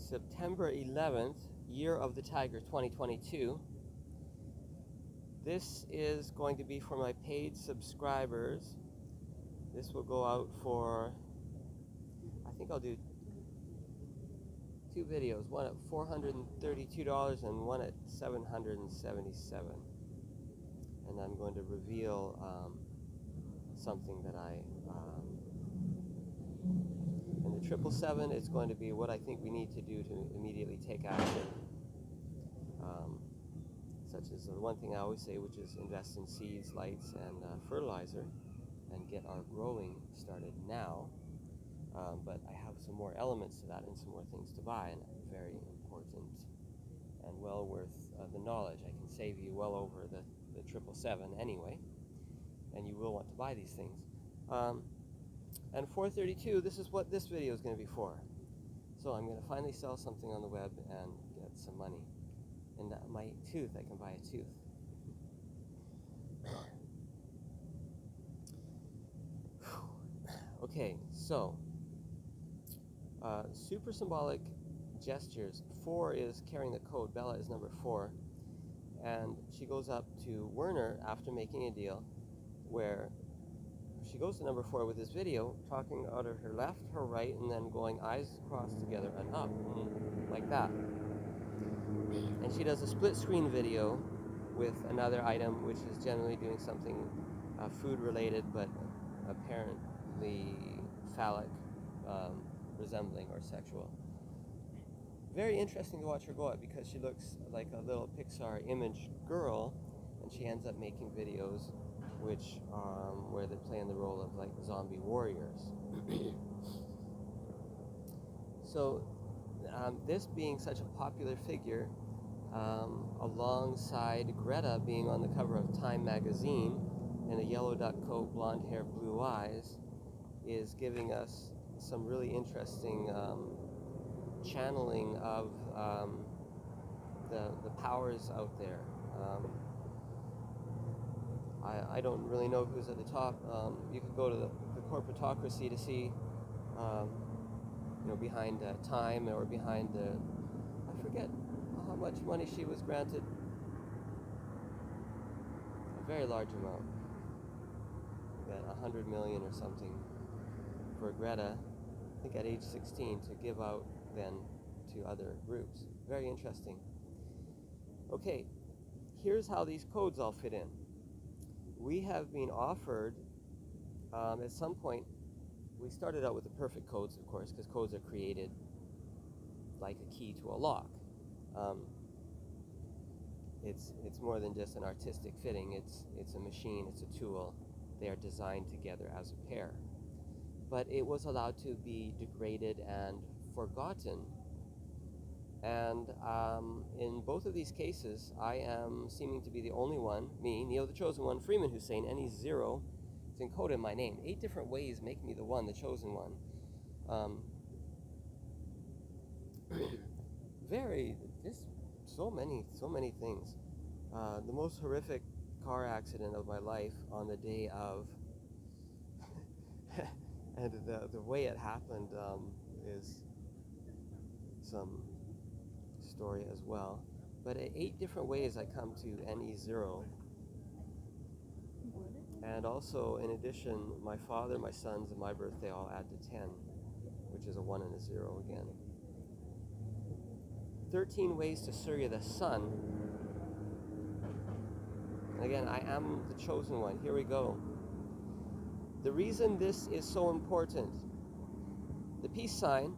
September 11th, Year of the Tiger 2022. This is going to be for my paid subscribers. This will go out for, I think I'll do two videos, one at $432 and one at $777. And I'm going to reveal something that and the 777 is going to be what I think we need to do to immediately take action. Such as the one thing I always say, which is invest in seeds, lights, and fertilizer, and get our growing started now. But I have some more elements to that and some more things to buy, and very important and well worth the knowledge. I can save you well over the 777 anyway, and you will want to buy these things. And 432, this is what this video is going to be for. So I'm going to finally sell something on the web and get some money. And my tooth, I can buy a tooth. Okay, so super symbolic gestures. 4 is carrying the code. Bella is number 4. And she goes up to Werner after making a deal where she goes to number 4 with this video, talking out of her left, her right, and then going eyes crossed together and up, like that. And she does a split screen video with another item, which is generally doing something food related, but apparently phallic, resembling or sexual. Very interesting to watch her go at, because she looks like a little Pixar image girl, and she ends up making videos which where they're playing the role of like zombie warriors. So this being such a popular figure, alongside Greta being on the cover of Time magazine in a yellow duck coat, blonde hair, blue eyes, is giving us some really interesting channeling of the powers out there. I don't really know who's at the top. You could go to the corporatocracy to see, behind Time, or behind I forget how much money she was granted. A very large amount. About 100 million or something for Greta, I think at age 16, to give out then to other groups. Very interesting. Okay, here's how these codes all fit in. We have been offered, at some point, we started out with the PerfectA.codes, of course, because codes are created like a key to a lock. It's more than just an artistic fitting. It's a machine, it's a tool. They are designed together as a pair. But it was allowed to be degraded and forgotten. And in both of these cases, I am seeming to be the only one, me, Neo the Chosen One, Freeman Hussein, any 0, it's encoded in my name. 8 different ways make me the one, the chosen one. So many things. The most horrific car accident of my life on the day of, and the way it happened is some story as well. But 8 different ways I come to NE0. And also, in addition, my father, my sons, and my birthday all add to 10, which is a 1 and a 0 again. 13 ways to Surya the sun. And again, I am the chosen one. Here we go. The reason this is so important, the peace sign,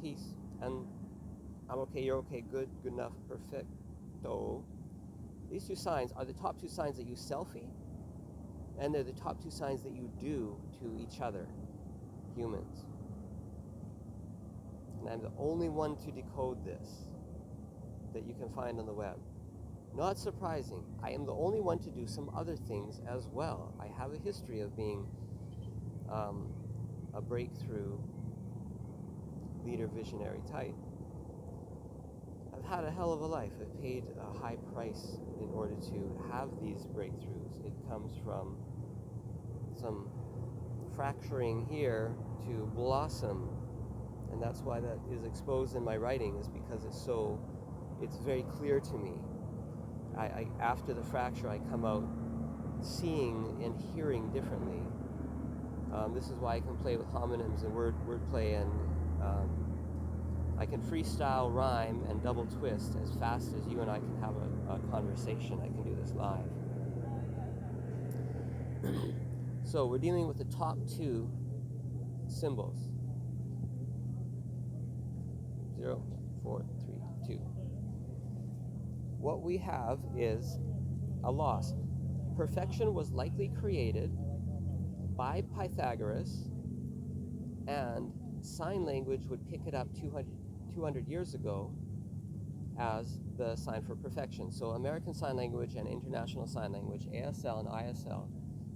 peace, and I'm okay, you're okay, good enough, perfecto. These 2 signs are the top 2 signs that you selfie, and they're the top 2 signs that you do to each other, humans. And I'm the only one to decode this that you can find on the web. Not surprising, I am the only one to do some other things as well. I have a history of being a breakthrough leader, visionary type. I've had a hell of a life. I've paid a high price in order to have these breakthroughs. It comes from some fracturing here to blossom And that's why that is exposed in my writing, is because it's very clear to me. After the fracture, I come out seeing and hearing differently. This is why I can play with homonyms and wordplay, and I can freestyle rhyme and double twist as fast as you and I can have a conversation. I can do this live. So we're dealing with the top two symbols. 0, 4, 3, 2. What we have is a loss. Perfection was likely created by Pythagoras, and sign language would pick it up 200 years ago as the sign for perfection. So American Sign Language and International Sign Language, ASL and ISL,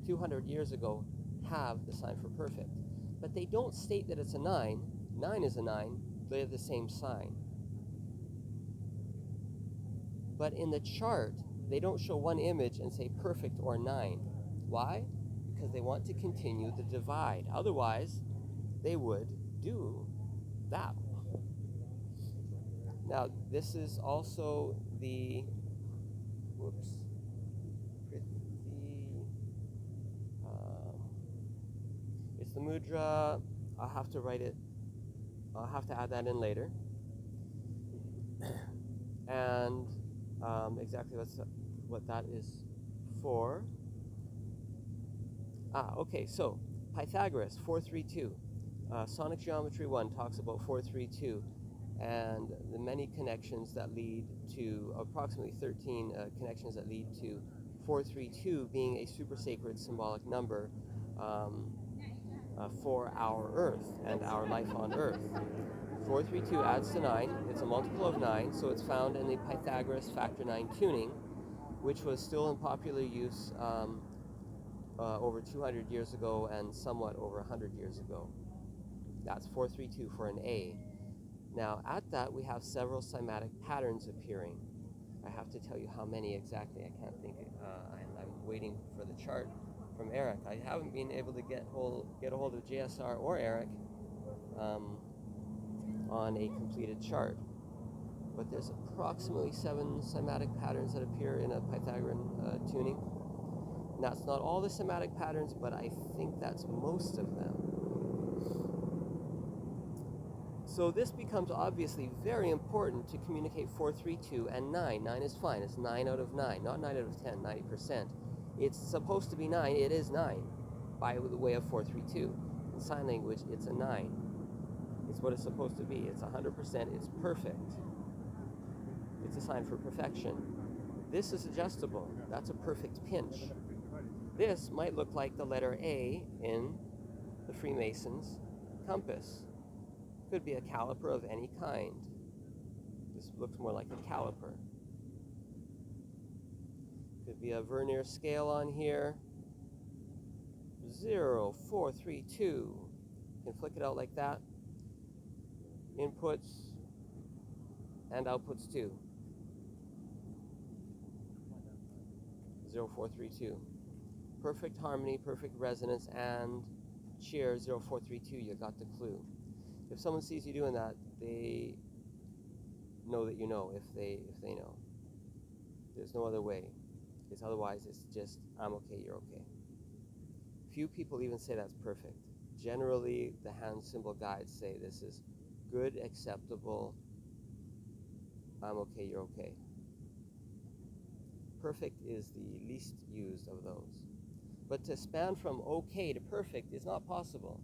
200 years ago have the sign for perfect. But they don't state that it's a 9. 9 is a 9. They have the same sign. But in the chart, they don't show one image and say perfect or 9. Why? Because they want to continue the divide. Otherwise, they would do that. Now, this is also the, it's the mudra. I'll have to write it. I'll have to add that in later. And exactly what that is for. Okay, so Pythagoras, 432. Sonic Geometry 1 talks about 432 and the many connections that lead to, approximately 13 connections that lead to 432 being a super sacred symbolic number for our Earth and our life on Earth. 432 adds to 9. It's a multiple of 9, so it's found in the Pythagoras factor 9 tuning, which was still in popular use over 200 years ago and somewhat over 100 years ago. That's 432 for an A. Now, at that, we have several cymatic patterns appearing. I have to tell you how many exactly. I can't think. I'm waiting for the chart from Eric. I haven't been able to get a hold of JSR or Eric on a completed chart. But there's approximately 7 cymatic patterns that appear in a Pythagorean tuning. And that's not all the cymatic patterns, but I think that's most of them. So this becomes obviously very important to communicate 432 and 9. 9 is fine. It's 9 out of 9, not 9 out of 10, 90%. It's supposed to be 9. It is 9 by the way of 432. In sign language, it's a 9. It's what it's supposed to be. It's 100%. It's perfect. It's a sign for perfection. This is adjustable. That's a perfect pinch. This might look like the letter A in the Freemasons' compass. Could be a caliper of any kind. This looks more like a caliper. Could be a vernier scale on here. 0, 4, 3, 2. You can flick it out like that. Inputs and outputs too. 0, 4, 3, 2. Perfect harmony, perfect resonance, and cheer 0, 4, 3, 2. You got the clue. If someone sees you doing that, they know that you know. If they know, there's no other way. Because otherwise, it's just I'm okay, you're okay. Few people even say that's perfect. Generally, the hand symbol guides say this is good, acceptable. I'm okay, you're okay. Perfect is the least used of those. But to span from okay to perfect is not possible.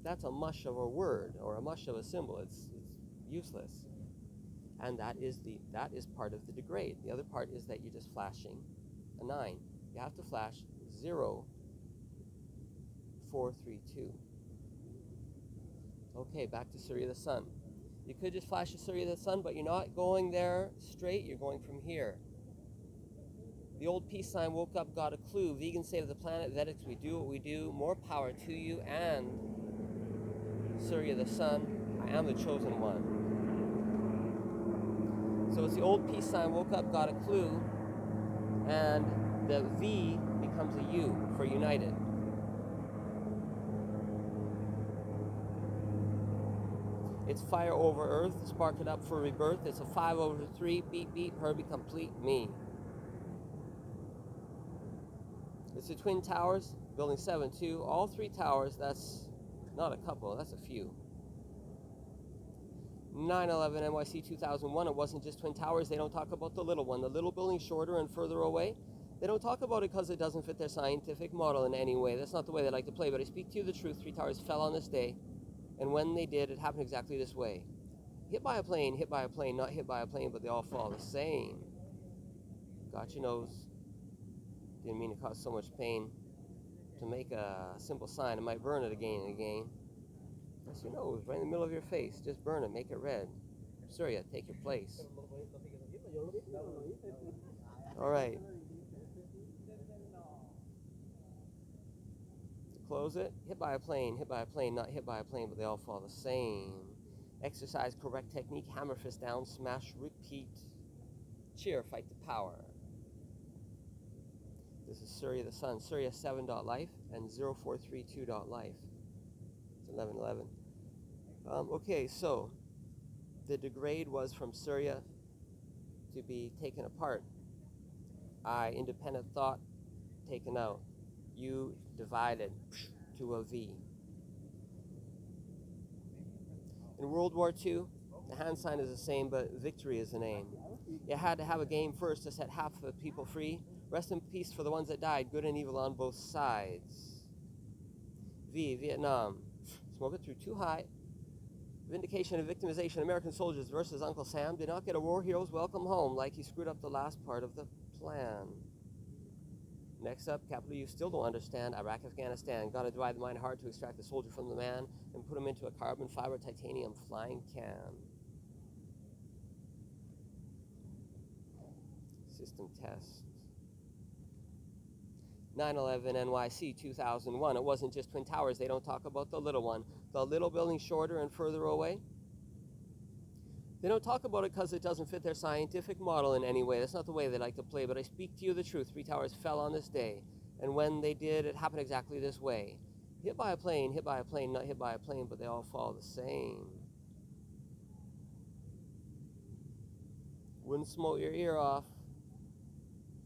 That's a mush of a word or a mush of a symbol. It's useless. And that is part of the degrade. The other part is that you're just flashing a 9. You have to flash 0, 4, 3, 2. Okay, back to Surya the Sun. You could just flash a Surya the Sun, but you're not going there straight. You're going from here. The old peace sign woke up, got a clue. Vegan save the planet. Vedics, we do what we do. More power to you. And Surya the Sun, I am the chosen one. So it's the old peace sign woke up, got a clue, and the V becomes a U for united. It's fire over earth, spark it up for rebirth. It's a 5/3, beep beep, Herbie, complete me. It's the Twin Towers, building 7 2. All 3 towers, that's not a couple, that's a few. 9/11 NYC 2001, it wasn't just Twin Towers. They don't talk about the little one. The little building shorter and further away. They don't talk about it because it doesn't fit their scientific model in any way. That's not the way they like to play, but I speak to you the truth. 3 towers fell on this day, and when they did, it happened exactly this way. Hit by a plane, not hit by a plane, but they all fall the same. Got your nose. Didn't mean to cause so much pain. To make a simple sign, it might burn it again and again. That's your nose, right in the middle of your face. Just burn it, make it red. Surya, take your place. All right. To close it, hit by a plane, not hit by a plane, but they all fall the same. Exercise correct technique, hammer fist down, smash, repeat. Cheer, fight the power. This is Surya the Sun, Surya 7.life and 0432.life. It's 11:11. Okay, so the degrade was from Surya to be taken apart. I, independent thought, taken out. You, divided to a V. In World War II, the hand sign is the same, but victory is the name. You had to have a game first to set half the people free. Rest in peace for the ones that died, good and evil on both sides. V, Vietnam. Smoke it through too high. Vindication and victimization. American soldiers versus Uncle Sam did not get a war hero's welcome home, like he screwed up the last part of the plan. Next up, capital U, still don't understand. Iraq, Afghanistan. Gotta divide the mind and heart to extract the soldier from the man and put him into a carbon fiber titanium flying can. System test. 9/11 NYC 2001. It wasn't just Twin Towers. They don't talk about the little one. The little building shorter and further away. They don't talk about it because it doesn't fit their scientific model in any way. That's not the way they like to play, but I speak to you the truth. 3 towers fell on this day, and when they did, it happened exactly this way. Hit by a plane, not hit by a plane, but they all fall the same. Wouldn't smoke your ear off.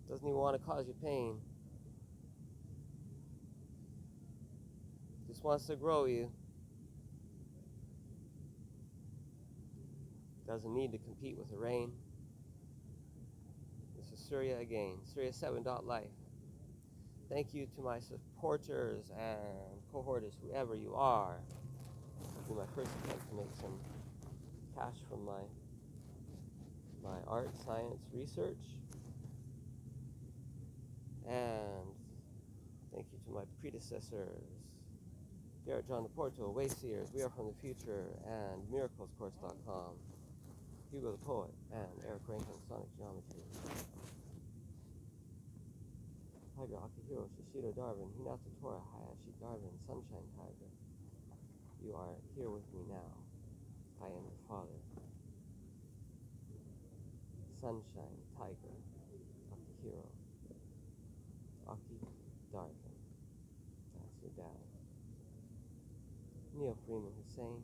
Doesn't even want to cause you pain. Just wants to grow you. Doesn't need to compete with the rain. This is Surya again, Surya 7.life. Thank you to my supporters and cohorters, whoever you are. This will be my first attempt to make some cash from my art, science, research. And thank you to my predecessors, Garrett John Laporto, Wayseers, We Are From the Future, and miraclescourse.com. Hugo the Poet, and Eric Rankin, Sonic Geometry. Tiger, Akihiro, Shishido Darwin, Hinata Tora, Hayashi Darwin, Sunshine Tiger. You are here with me now. I am your father. Sunshine Tiger, Akihiro. Aki Darwin. That's your dad. Neil Freeman Hussein.